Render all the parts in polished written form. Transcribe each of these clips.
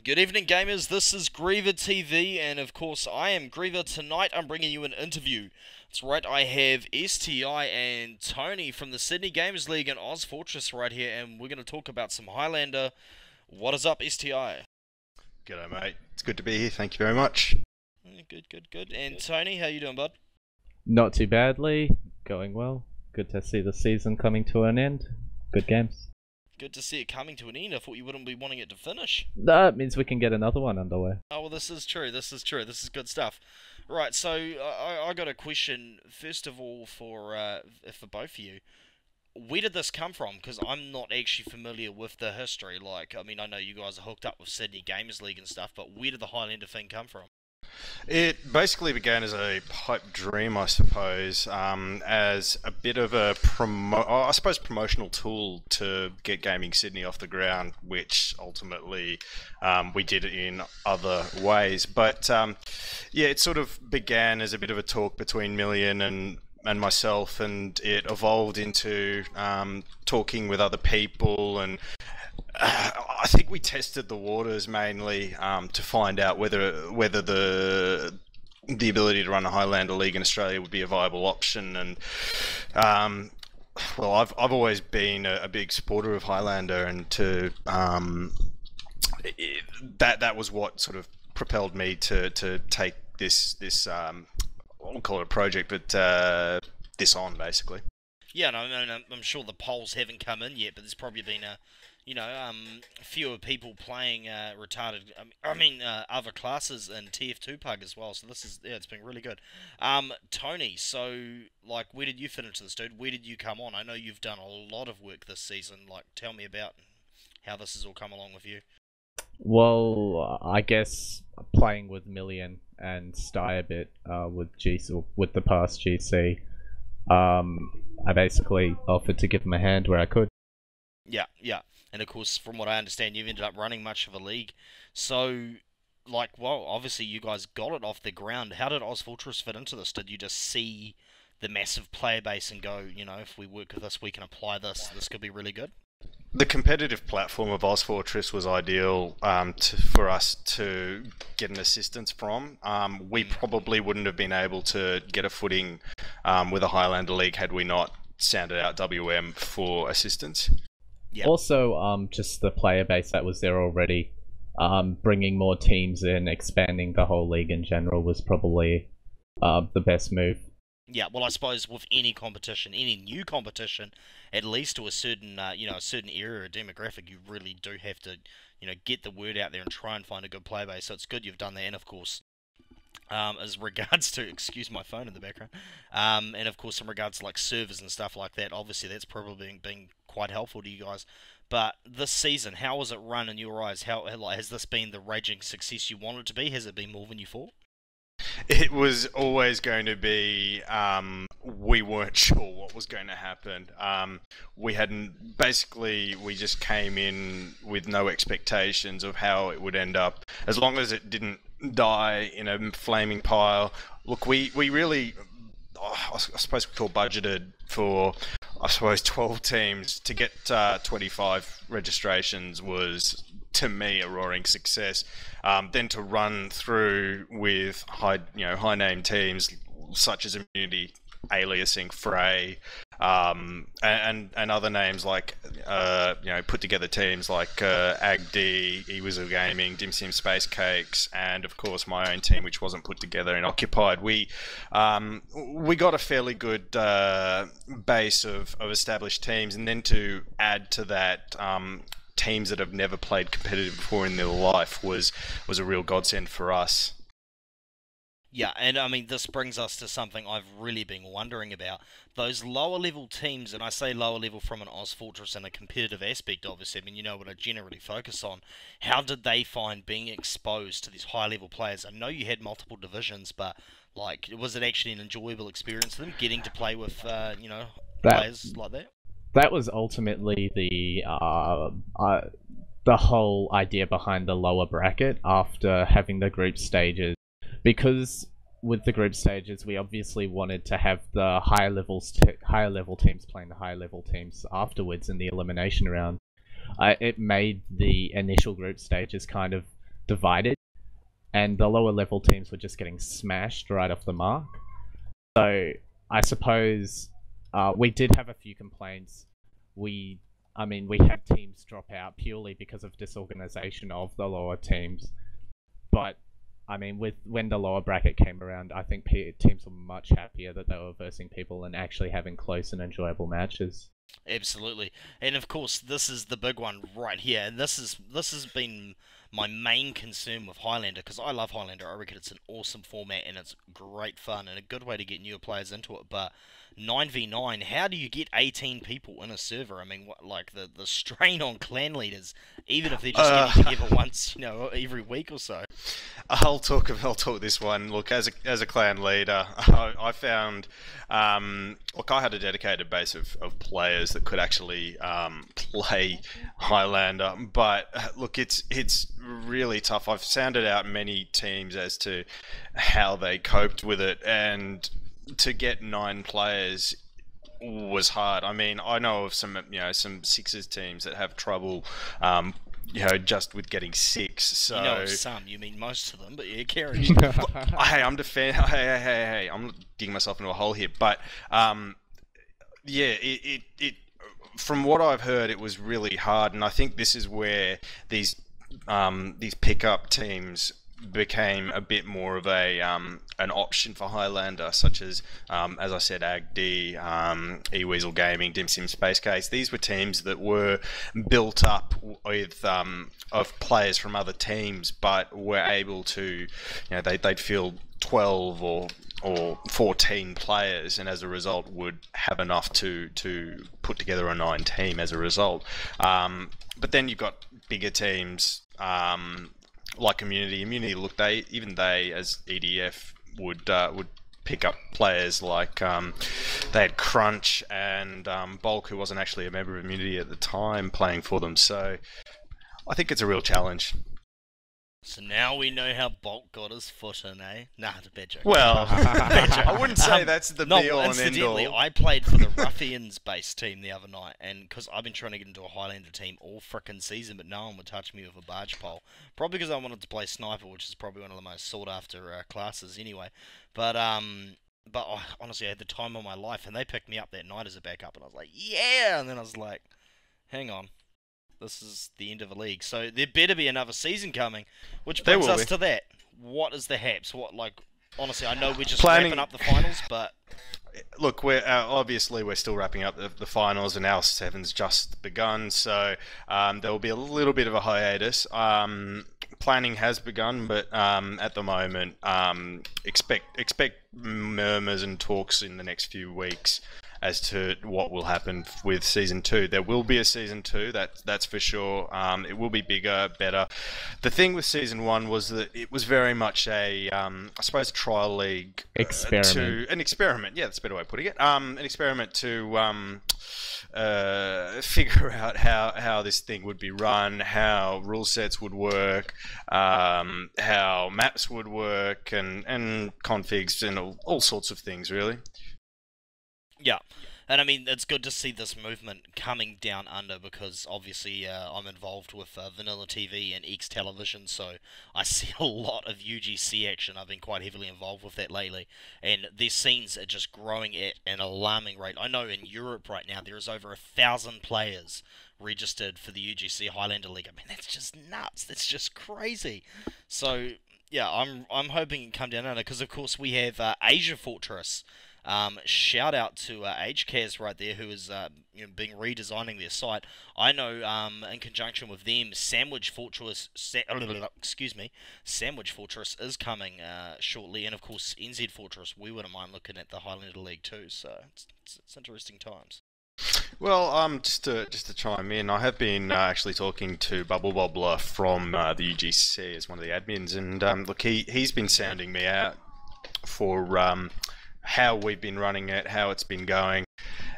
Good evening, gamers. This is GreaverTV, and of course, I am Greaver. Tonight, I'm bringing you an interview. That's right, I have STI and Tony from the Sydney Games League and ozfortress right here, and we're going to talk about some Highlander. What is up, STI? G'day, mate. It's good to be here. Thank you very much. Good. And Tony, how you doing, bud? Not too badly. Going well. Good to see the season coming to an end. Good games. Good to see it coming to an end. I thought you wouldn't be wanting it to finish. That means we can get another one underway. Oh, well, this is true. This is good stuff. Right, so I got a question, first of all, for both of you. Where did this come from? Because I'm not actually familiar with the history. Like, I mean, I know you guys are hooked up with Sydney Games League and stuff, but where did the Highlander thing come from? It basically began as a pipe dream, I suppose, as a bit of a promotional tool to get Gaming Sydney off the ground, which ultimately we did it in other ways. But yeah, it sort of began as a bit of a talk between Million and myself, and it evolved into talking with other people, and I think we tested the waters mainly to find out whether the ability to run a Highlander League in Australia would be a viable option. And well, I've always been a big supporter of Highlander, and that was what sort of propelled me to take this I won't call it a project, but this on basically. Yeah, no, I'm sure the polls haven't come in yet, but there's probably been fewer people playing other classes in TF2 Pug as well. So it's been really good. Tony, so like, where did you fit into this, dude? Where did you come on? I know you've done a lot of work this season. Like, tell me about how this has all come along with you. Well, I guess playing with Million and STI a bit with the past GC, I basically offered to give him a hand where I could. Yeah. And of course, from what I understand, you've ended up running much of a league. So, like, well, obviously you guys got it off the ground. How did ozfortress fit into this? Did you just see the massive player base and go, if we work with this, we can apply this. This could be really good? The competitive platform of ozfortress was ideal for us to get an assistance from. We probably wouldn't have been able to get a footing with a Highlander League had we not sounded out WM for assistance. Yep. Also, just the player base that was there already, bringing more teams in, expanding the whole league in general was probably the best move. Yeah, well, I suppose with any competition, any new competition, at least to a certain, a certain area or demographic, you really do have to, get the word out there and try and find a good player base. So it's good you've done that, and of course, as regards to, excuse my phone in the background, and of course in regards to like servers and stuff like that, obviously that's probably been quite helpful to you guys. But this season, how was it run in your eyes? How has this been the raging success you wanted it to be? Has it been more than you thought? It was always going to be, we weren't sure what was going to happen. We just came in with no expectations of how it would end up. As long as it didn't die in a flaming pile. Look, we really, I suppose we all budgeted for, 12 teams. To get 25 registrations was, to me, a roaring success. Then to run through with high name teams such as Immunity, Aliasing, Frey, and other names like put together teams like AgD, Ewizel Gaming, Dim Sim Space Cakes, and of course my own team, which wasn't put together in Occupied. We got a fairly good base of established teams, and then to add to that teams that have never played competitive before in their life was a real godsend for us. Yeah, and I mean, this brings us to something I've really been wondering about. Those lower level teams, and I say lower level from an ozfortress and a competitive aspect, obviously, I mean, you know what I generally focus on. How did they find being exposed to these high level players? I know you had multiple divisions, but, like, was it actually an enjoyable experience for them, getting to play with, players like that? That was ultimately the whole idea behind the lower bracket after having the group stages. Because with the group stages, we obviously wanted to have the higher level teams playing the higher level teams afterwards in the elimination round. It made the initial group stages kind of divided, and the lower level teams were just getting smashed right off the mark. So I suppose we did have a few complaints. We had teams drop out purely because of disorganization of the lower teams. But I mean, when the lower bracket came around, I think teams were much happier that they were versing people and actually having close and enjoyable matches. Absolutely, and of course, this is the big one right here, and this has been my main concern with Highlander, because I love Highlander. I reckon it's an awesome format and it's great fun and a good way to get newer players into it. But 9v9, how do you get 18 people in a server? I mean, like the strain on clan leaders, even if they're just getting together once, every week or so. I'll talk this one. Look, as a clan leader, I found, look, I had a dedicated base of players that could actually play Highlander, but look, it's really tough. I've sounded out many teams as to how they coped with it, and to get 9 players was hard. I mean, I know of some Sixers teams that have trouble just with getting 6. So some, you mean most of them, but yeah, carry. Hey, I'm Hey, I'm digging myself into a hole here, but yeah, it from what I've heard, it was really hard, and I think this is where these pickup teams became a bit more of an option for Highlander, such as I said, AgD, eWeasel Gaming, DimSim Space Case. These were teams that were built up with of players from other teams, but were able to, they'd field 12 or 14 players, and as a result would have enough to put together a 9 team as a result. But then you've got bigger teams like Community. Look, they as EDF would pick up players like they had Crunch and Bulk, who wasn't actually a member of Immunity at the time, playing for them. So I think it's a real challenge. So now we know how Bulk got his foot in, eh? Nah, it's a bad joke. Well, I wouldn't say that's the be-all and end-all. I played for the Ruffians-based team the other night, and because I've been trying to get into a Highlander team all frickin' season, but no one would touch me with a barge pole. Probably because I wanted to play Sniper, which is probably one of the most sought-after classes anyway. But honestly, I had the time of my life, and they picked me up that night as a backup, and I was like, yeah! And then I was like, hang on. This is the end of the league, so there better be another season coming, which brings us to that. What is the haps? Honestly, I know we're just wrapping up the finals, but look, we're obviously we're still wrapping up the finals, and our 7's just begun, so there will be a little bit of a hiatus. Planning has begun, but at the moment, expect murmurs and talks in the next few weeks as to what will happen with Season 2. There will be a Season 2, that's for sure. It will be bigger, better. The thing with Season 1 was that it was very much I suppose, a trial league. Experiment. An experiment, yeah, that's a better way of putting it. An experiment to figure out how this thing would be run, how rule sets would work, how maps would work, and configs, and all sorts of things, really. Yeah, and I mean, it's good to see this movement coming down under, because obviously I'm involved with Vanilla TV and X Television, so I see a lot of UGC action. I've been quite heavily involved with that lately, and their scenes are just growing at an alarming rate. I know in Europe right now there is over 1,000 players registered for the UGC Highlander League. I mean, that's just nuts. That's just crazy. So yeah, I'm hoping it can come down under, because of course we have Asia Fortress. Shout out to HCAS right there, who is been redesigning their site. I know in conjunction with them, Sandwich Fortress is coming shortly, and of course NZ Fortress. We wouldn't mind looking at the Highlander League too. So it's interesting times. Well, just to chime in, I have been actually talking to Bubble Bobbler from the UGC as one of the admins, and look, he's been sounding me out for how we've been running it, how it's been going,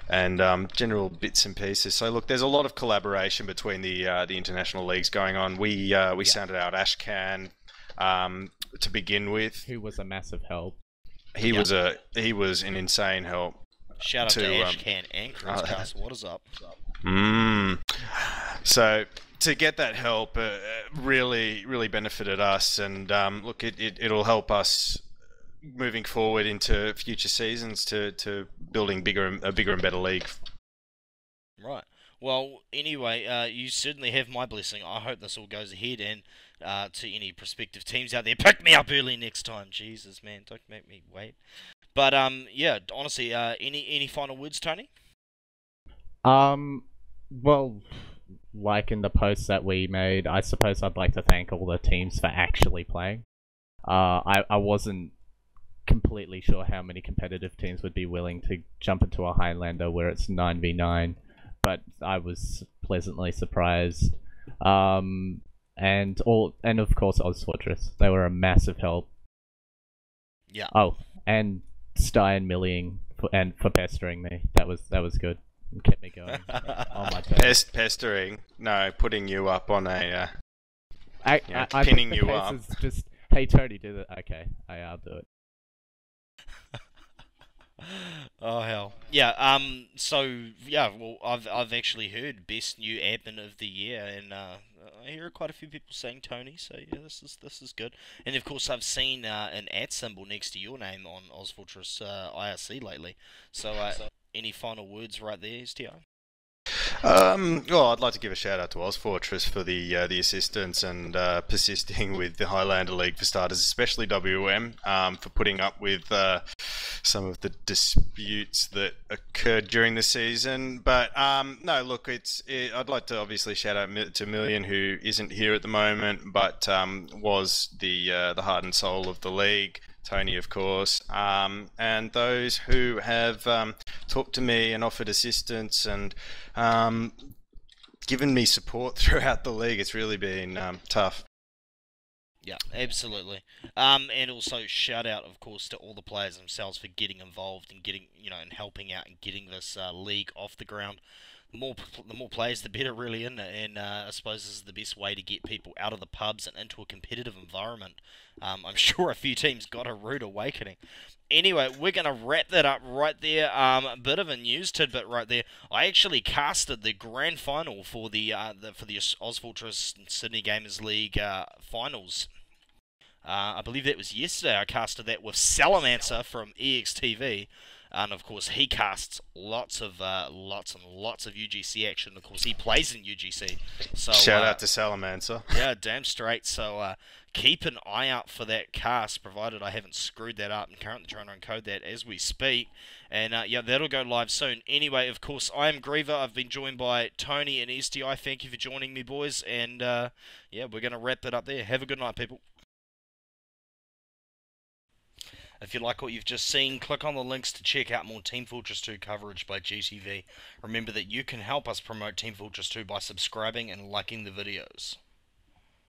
and general bits and pieces. So look, there's a lot of collaboration between the international leagues going on. We sounded out Ashcan to begin with, who was a massive help. He was an insane help. Shout out to Ashcan and Chris Castle. What is up? So to get that help really benefited us, and look, it'll help us moving forward into future seasons to building a bigger and better league. Right. Well, anyway, you certainly have my blessing. I hope this all goes ahead, and to any prospective teams out there, pick me up early next time. Jesus, man, don't make me wait. But yeah, honestly, any final words, Tony? Well, like in the post that we made, I suppose I'd like to thank all the teams for actually playing. I wasn't completely sure how many competitive teams would be willing to jump into a Highlander where it's 9v9, but I was pleasantly surprised. And of course ozfortress, they were a massive help. Yeah. Oh, and STI and Milling for pestering me. That was good. It kept me going. Oh my god. Pestering? No, putting you up on a. I pinning you up. Just, hey Tony, do that. Okay, I'll do it. Oh hell. Yeah, so yeah, well I've actually heard best new admin of the year, and I hear quite a few people saying Tony, so yeah, this is good. And of course I've seen an @ symbol next to your name on ozfortress IRC lately. So any final words right there, STI? Well, I'd like to give a shout out to ozfortress for the assistance and persisting with the Highlander League for starters, especially WM, for putting up with some of the disputes that occurred during the season. But no, look, I'd like to obviously shout out to Million, who isn't here at the moment, but was the heart and soul of the league. Tony, of course, and those who have talked to me and offered assistance and given me support throughout the league. It's really been tough. Yeah, absolutely. And also shout out, of course, to all the players themselves for getting involved and getting, and helping out and getting this league off the ground. The more players, the better, really, isn't it? And I suppose this is the best way to get people out of the pubs and into a competitive environment. I'm sure a few teams got a rude awakening. Anyway, we're going to wrap that up right there. A bit of a news tidbit right there. I actually casted the grand final for the ozfortress Sydney Gamers League finals. I believe that was yesterday. I casted that with Salamancer from EXTV. And of course, he casts lots and lots of UGC action. Of course, he plays in UGC. So shout out to Salamancer. Yeah, damn straight. So keep an eye out for that cast, provided I haven't screwed that up. I'm currently trying to encode that as we speak. And yeah, that'll go live soon. Anyway, of course, I am Griever. I've been joined by Tony and STI. Thank you for joining me, boys. And yeah, we're going to wrap it up there. Have a good night, people. If you like what you've just seen, click on the links to check out more Team Fortress 2 coverage by GTV. Remember that you can help us promote Team Fortress 2 by subscribing and liking the videos.